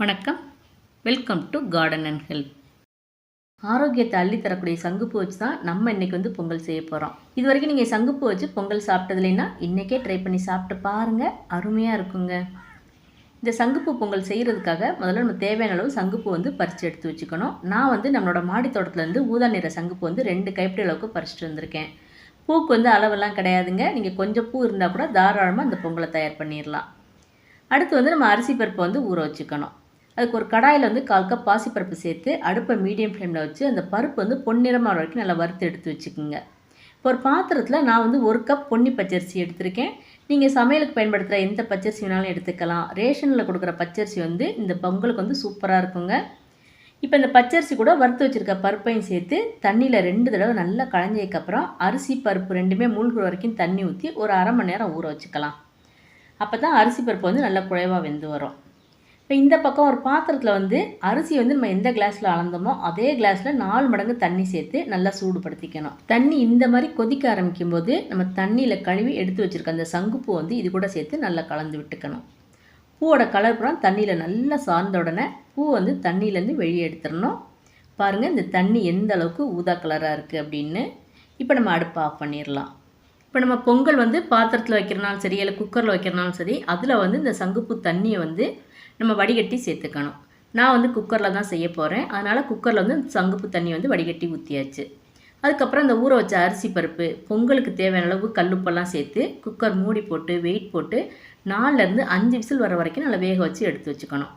வணக்கம். Welcome to garden and health. ஆரோக்கியத்தை அள்ளி தரக்கூடிய சங்குப்பூ வச்சு தான் நம்ம இன்றைக்கி பொங்கல் செய்ய போகிறோம். இது வரைக்கும் நீங்கள் சங்குப்பூ வச்சு பொங்கல் சாப்பிட்டதுலைன்னா இன்றைக்கே ட்ரை பண்ணி சாப்பிட்டு பாருங்கள், அருமையாக இருக்குங்க. இந்த சங்குப்பூ பொங்கல் செய்கிறதுக்காக முதல்ல நம்ம தேவையான அளவு சங்குப்பூ பறித்து எடுத்து வச்சுக்கணும். நான் நம்மளோட மாடி தோட்டத்துலேருந்து ஊதா நிற சங்குப்பூ 2 கைப்பிடி அளவுக்கு பறிச்சுட்டு வந்திருக்கேன். பூக்கு அளவெல்லாம் கிடையாதுங்க. நீங்கள் கொஞ்சம் பூ இருந்தால் கூட தாராளமாக அந்த பொங்கலை தயார் பண்ணிடலாம். அடுத்து நம்ம அரிசி பருப்பை ஊற வச்சுக்கணும். அதுக்கு ஒரு கடாயில் 1/4 கப் பாசிப்பருப்பு சேர்த்து அடுப்பை மீடியம் ஃப்ளேமில் வச்சு அந்த பருப்பு பொன்னிறமாக வரைக்கும் நல்லா வறுத்து எடுத்து வச்சுக்கோங்க. இப்போ ஒரு பாத்திரத்தில் நான் 1 கப் பொன்னி பச்சரிசி எடுத்திருக்கேன். நீங்கள் சமையலுக்கு பயன்படுத்துகிற எந்த பச்சரிசி வேணாலும் எடுத்துக்கலாம். ரேஷனில் கொடுக்குற பச்சரிசி இந்த பொங்கலுக்கு சூப்பராக இருக்குங்க. இப்போ இந்த பச்சரிசி கூட வறுத்து வச்சுருக்க பருப்பையும் சேர்த்து தண்ணியில் 2 தடவை நல்லா களைஞ்சதுக்கப்புறம் அரிசி பருப்பு ரெண்டுமே மூழ்கிற வரைக்கும் தண்ணி ஊற்றி ஒரு அரை மணி நேரம் ஊற வச்சுக்கலாம். அப்போ தான் அரிசி பருப்பு நல்லா குழைவாக வெந்து வரும். இப்போ இந்த பக்கம் ஒரு பாத்திரத்தில் அரிசி நம்ம எந்த கிளாஸில் அளந்தோமோ அதே கிளாஸில் 4 மடங்கு தண்ணி சேர்த்து நல்லா சூடுபடுத்திக்கணும். தண்ணி இந்த மாதிரி கொதிக்க ஆரம்பிக்கும் போது நம்ம தண்ணியில் கழுவி எடுத்து வச்சுருக்க அந்த சங்குப்பூ இது கூட சேர்த்து நல்லா கலந்து விட்டுக்கணும். பூவோட கலர் பூரா தண்ணியில் நல்லா சார்ந்த உடனே பூ தண்ணியிலேருந்து வெளியே எடுத்துடணும். பாருங்கள் இந்த தண்ணி எந்த அளவுக்கு ஊதா கலராக இருக்குது அப்படின்னு. இப்போ நம்ம அடுப்பை ஆஃப் பண்ணிடலாம். இப்போ நம்ம பொங்கல் பாத்திரத்தில் வைக்கிறனாலும் சரி இல்லை குக்கரில் வைக்கிறனாலும் சரி அதில் இந்த சங்குப்பூ தண்ணியை நம்ம வடிகட்டி சேர்த்துக்கணும். நான் குக்கரில் தான் செய்ய போகிறேன். அதனால் குக்கரில் சங்குப்பூ தண்ணி வடிகட்டி ஊற்றியாச்சு. அதுக்கப்புறம் அந்த ஊற வச்ச அரிசி பருப்பு பொங்கலுக்கு தேவையான அளவு கல்லுப்பெல்லாம் சேர்த்து குக்கர் மூடி போட்டு வெயிட் போட்டு 4லேருந்து 5 விசில் வர வரைக்கும் நல்லா வேக வச்சு எடுத்து வச்சுக்கணும்.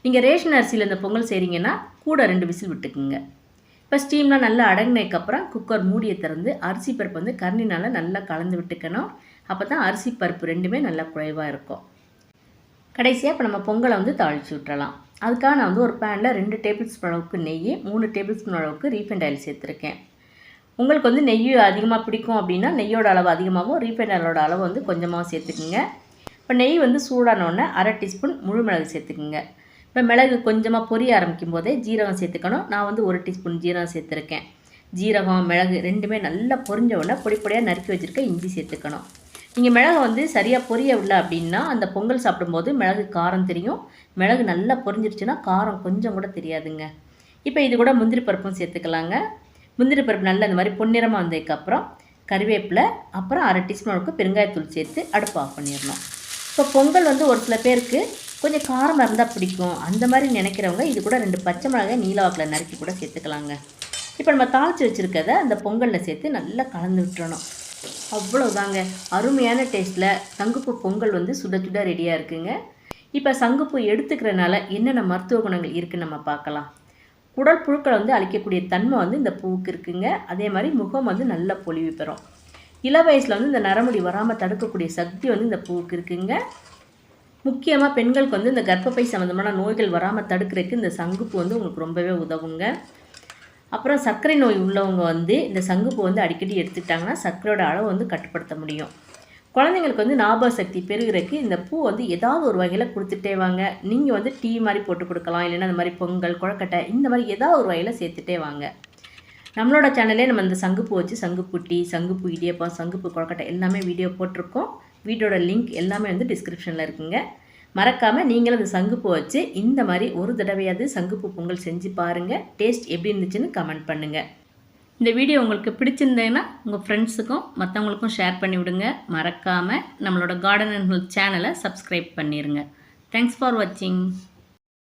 நீங்கள் ரேஷன் அரிசியில் இந்த பொங்கல் செய்கிறீங்கன்னா கூட 2 விசில் விட்டுக்குங்க. இப்போ ஸ்டீம்லாம் நல்லா அடங்கினதுக்கப்புறம் குக்கர் மூடியை திறந்து அரிசி பருப்பு கரண்டினால் நல்லா கலந்து விட்டுக்கணும். அப்போ தான் அரிசி பருப்பு ரெண்டுமே நல்லா குழைவாக இருக்கும். கடைசியாக இப்போ நம்ம பொங்கலை தாளித்து விட்டுறலாம். அதுக்காக நான் ஒரு பேனில் 2 டேபிள் ஸ்பூன் அளவுக்கு நெய், 3 டேபிள் ஸ்பூன் அளவுக்கு ரீஃபைண்ட் ஆயில் சேர்த்துருக்கேன். உங்களுக்கு நெய் அதிகமாக பிடிக்கும் அப்படின்னா நெய்யோட அளவு அதிகமாகவும் ரீஃபைண்ட் ஆயிலோட அளவு கொஞ்சமாக சேர்த்துக்குங்க. இப்போ நெய் சூடானோடனே 1/2 டீஸ்பூன் முழு மிளகு சேர்த்துக்குங்க. இப்போ மிளகு கொஞ்சமாக பொரிய ஆரம்பிக்கும் போதே ஜீரகம் சேர்த்துக்கணும். நான் 1 டீஸ்பூன் ஜீரகம் சேர்த்துருக்கேன். ஜீரகம் மிளகு ரெண்டுமே நல்லா பொரிஞ்ச உடனே பொடி பொடியாக நறுக்கி வச்சுருக்க இஞ்சி சேர்த்துக்கணும். நீங்கள் மிளகு சரியாக பொரியவில்லை அப்படின்னா அந்த பொங்கல் சாப்பிடும்போது மிளகு காரம் தெரியும். மிளகு நல்லா பொரிஞ்சிருச்சுன்னா காரம் கொஞ்சம் கூட தெரியாதுங்க. இப்போ இது கூட முந்திரி பருப்பும் சேர்த்துக்கலாங்க. முந்திரி பருப்பு நல்லா இந்த மாதிரி பொன்னிறமாக வந்ததுக்கப்புறம் கறிவேப்பிலை, அப்புறம் 1/2 டீஸ்பூன் அளவுக்கு பெருங்காயத்தூள் சேர்த்து அடுப்பு ஆஃப் பண்ணிடணும். இப்போ பொங்கல் ஒரு சில பேருக்கு கொஞ்சம் காரமாக இருந்தால் பிடிக்கும். அந்த மாதிரி நினைக்கிறவங்க இது கூட 2 பச்சை மிளகாய் நீலவாக்கில் நறுக்கி கூட சேர்த்துக்கலாங்க. இப்போ நம்ம தாளித்து வச்சுருக்கதை அந்த பொங்கலில் சேர்த்து நல்லா கலந்து விட்டுறணும். அவ்வளோதாங்க, அருமையான டேஸ்ட்டில் சங்குப்பூ பொங்கல் சுட சுட ரெடியாக இருக்குங்க. இப்போ சங்குப்பூ எடுத்துக்கிறனால என்னென்ன மருத்துவ குணங்கள் இருக்குதுன்னு நம்ம பார்க்கலாம். உடல் புழுக்களை அழிக்கக்கூடிய தன்மை இந்த பூவுக்கு இருக்குங்க. அதே மாதிரி முகம் நல்ல பொலிவு பெறும். இள வயசில் இந்த நரமுடி வராமல் தடுக்கக்கூடிய சக்தி இந்த பூவுக்கு இருக்குங்க. முக்கியமாக பெண்களுக்கு இந்த கர்ப்பப்பை சம்மந்தமான நோய்கள் வராமல் தடுக்கிறதுக்கு இந்த சங்குப்பூ உங்களுக்கு ரொம்பவே உதவுங்க. அப்புறம் சர்க்கரை நோய் உள்ளவங்க இந்த சங்குப்பூ அடிக்கடி எடுத்துக்கிட்டாங்கன்னா சர்க்கரையோட அளவு கட்டுப்படுத்த முடியும். குழந்தைங்களுக்கு ஞாபக சக்தி பெருகிறதுக்கு இந்த பூ ஏதாவது ஒரு வகையில் கொடுத்துட்டே வாங்க. நீங்கள் டீ மாதிரி போட்டு கொடுக்கலாம், இல்லைன்னா அந்த மாதிரி பொங்கல் கொழக்கட்டை இந்த மாதிரி ஏதாவது ஒரு வகையில் சேர்த்துட்டே வாங்க. நம்மளோட சேனல்லே நம்ம இந்த சங்குப்பூ வச்சு சங்குப்பூ டீ, சங்குப்பூ இடியப்பம், சங்குப்பூ கொழக்கட்டை எல்லாமே வீடியோ போட்டிருக்கோம். வீடியோட லிங்க் எல்லாமே டிஸ்கிரிப்ஷனில் இருக்குங்க. மறக்காமல் நீங்களும் அந்த சங்குப்பூ வச்சு இந்த மாதிரி ஒரு தடவையாவது சங்குப்பூ பொங்கல் செஞ்சு பாருங்கள். டேஸ்ட் எப்படி இருந்துச்சுன்னு கமெண்ட் பண்ணுங்கள். இந்த வீடியோ உங்களுக்கு பிடிச்சிருந்தேன்னா உங்கள் ஃப்ரெண்ட்ஸுக்கும் மற்றவங்களுக்கும் ஷேர் பண்ணி விடுங்க. மறக்காமல் நம்மளோட கார்டன் அண்ட் ஹெல்த் சேனலை சப்ஸ்கிரைப் பண்ணிடுங்க. தேங்க்ஸ் ஃபார் வாட்சிங்.